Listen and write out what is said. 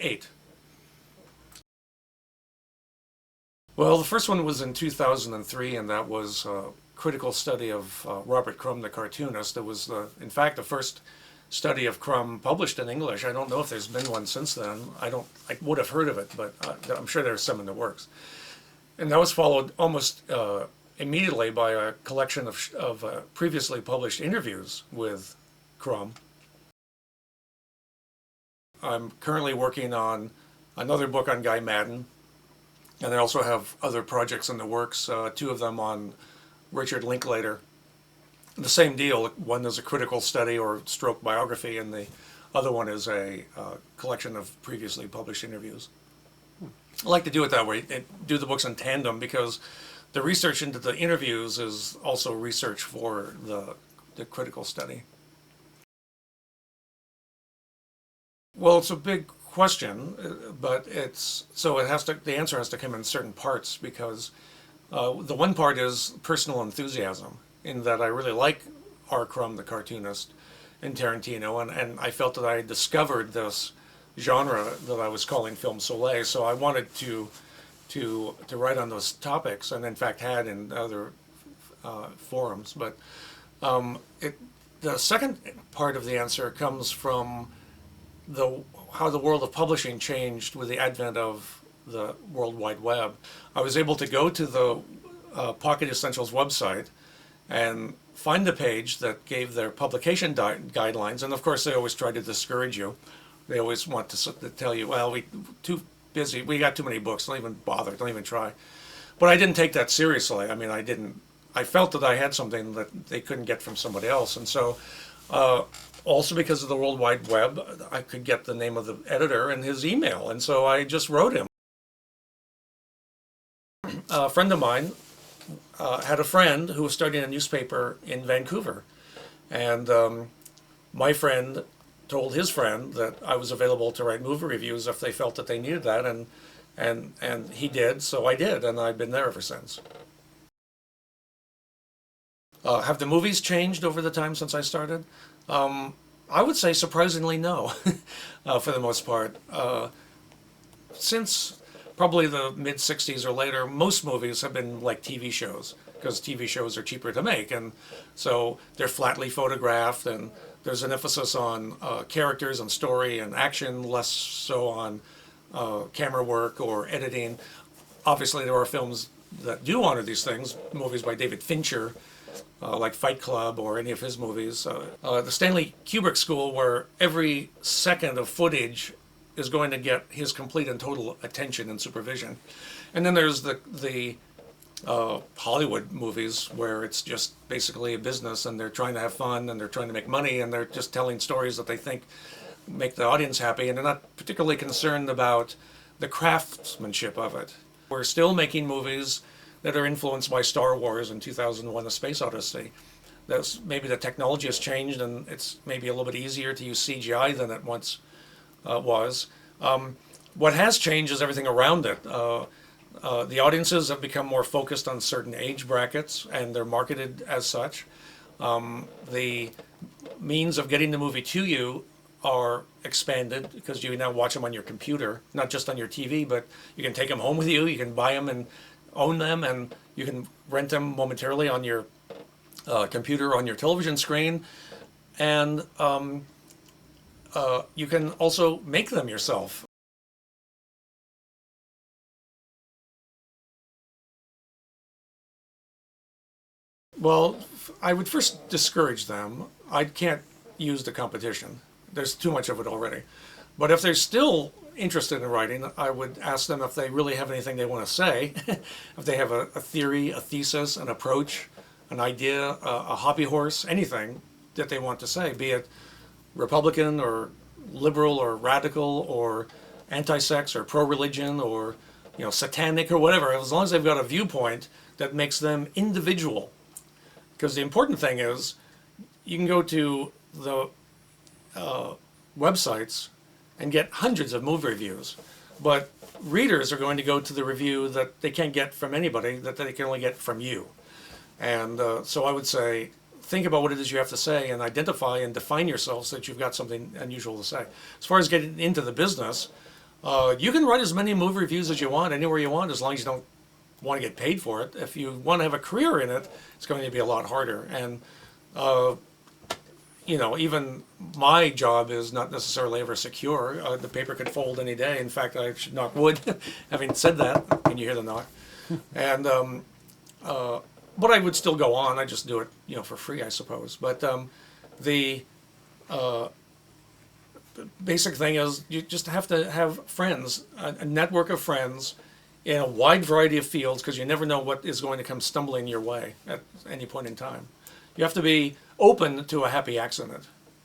8. Well, the first one was in 2003, and that was a critical study of Robert Crumb, the cartoonist. It was, in fact, the first study of Crumb published in English. I don't know if there's been one since then. I would have heard of it, but I'm sure there's some in the works. And that was followed almost immediately by a collection of previously published interviews with Crumb. I'm currently working on another book on Guy Madden, and I also have other projects in the works, 2 of them on Richard Linklater. The same deal. One is a critical study or stroke biography, and the other one is a collection of previously published interviews. I like to do it that way, do the books in tandem, because the research into the interviews is also research for the critical study. Well, it's a big question, but the answer has to come in certain parts, because the one part is personal enthusiasm, in that I really like R. Crumb, the cartoonist, and Tarantino, and I felt that I had discovered this genre that I was calling film soleil, so I wanted to write on those topics, and in fact had in other forums. But the second part of the answer comes from how the world of publishing changed with the advent of the World Wide Web. I was able to go to the Pocket Essentials website and find the page that gave their publication guidelines, and of course they always try to discourage you. They always want to tell you, well, we're too busy, we got too many books, don't even bother, don't even try. But I didn't take that seriously. I mean, I felt that I had something that they couldn't get from somebody else. And so also because of the World Wide Web, I could get the name of the editor and his email, and so I just wrote him. A friend of mine had a friend who was starting a newspaper in Vancouver, and my friend told his friend that I was available to write movie reviews if they felt that they needed that, and he did, so I did, and I've been there ever since. Have the movies changed over the time since I started? I would say surprisingly no, for the most part. Since probably the mid-'60s or later, most movies have been like TV shows, because TV shows are cheaper to make, and so they're flatly photographed, and there's an emphasis on characters and story and action, less so on camera work or editing. Obviously, there are films that do honor these things, movies by David Fincher, like Fight Club or any of his movies. The Stanley Kubrick school, where every second of footage is going to get his complete and total attention and supervision. And then there's the Hollywood movies, where it's just basically a business, and they're trying to have fun, and they're trying to make money, and they're just telling stories that they think make the audience happy, and they're not particularly concerned about the craftsmanship of it. We're still making movies that are influenced by Star Wars and 2001: A Space Odyssey. Maybe the technology has changed, and it's maybe a little bit easier to use CGI than it once was. What has changed is everything around it. The audiences have become more focused on certain age brackets, and they're marketed as such. The means of getting the movie to you are expanded, because you now watch them on your computer, not just on your TV, but you can take them home with you, you can buy them and own them, and you can rent them momentarily on your computer, on your television screen, and you can also make them yourself. Well, I would first discourage them. I can't use the competition. There's too much of it already. But if they're still interested in writing, I would ask them if they really have anything they want to say, if they have a theory, a thesis, an approach, an idea, a hobby horse, anything that they want to say, be it Republican or liberal or radical or anti-sex or pro-religion or satanic or whatever, as long as they've got a viewpoint that makes them individual. Because the important thing is, you can go to the websites and get hundreds of movie reviews, but readers are going to go to the review that they can't get from anybody, that they can only get from you. And so I would say, think about what it is you have to say and identify and define yourself so that you've got something unusual to say. As far as getting into the business, You can write as many movie reviews as you want, anywhere you want, as long as you don't want to get paid for it. If you want to have a career in it, it's going to be a lot harder. And even my job is not necessarily ever secure. The paper could fold any day. In fact, I should knock wood. Having said that, can you hear the knock? And but I would still go on. I just do it, for free, I suppose. But the basic thing is you just have to have friends, a network of friends in a wide variety of fields, because you never know what is going to come stumbling your way at any point in time. You have to be open to a happy accident.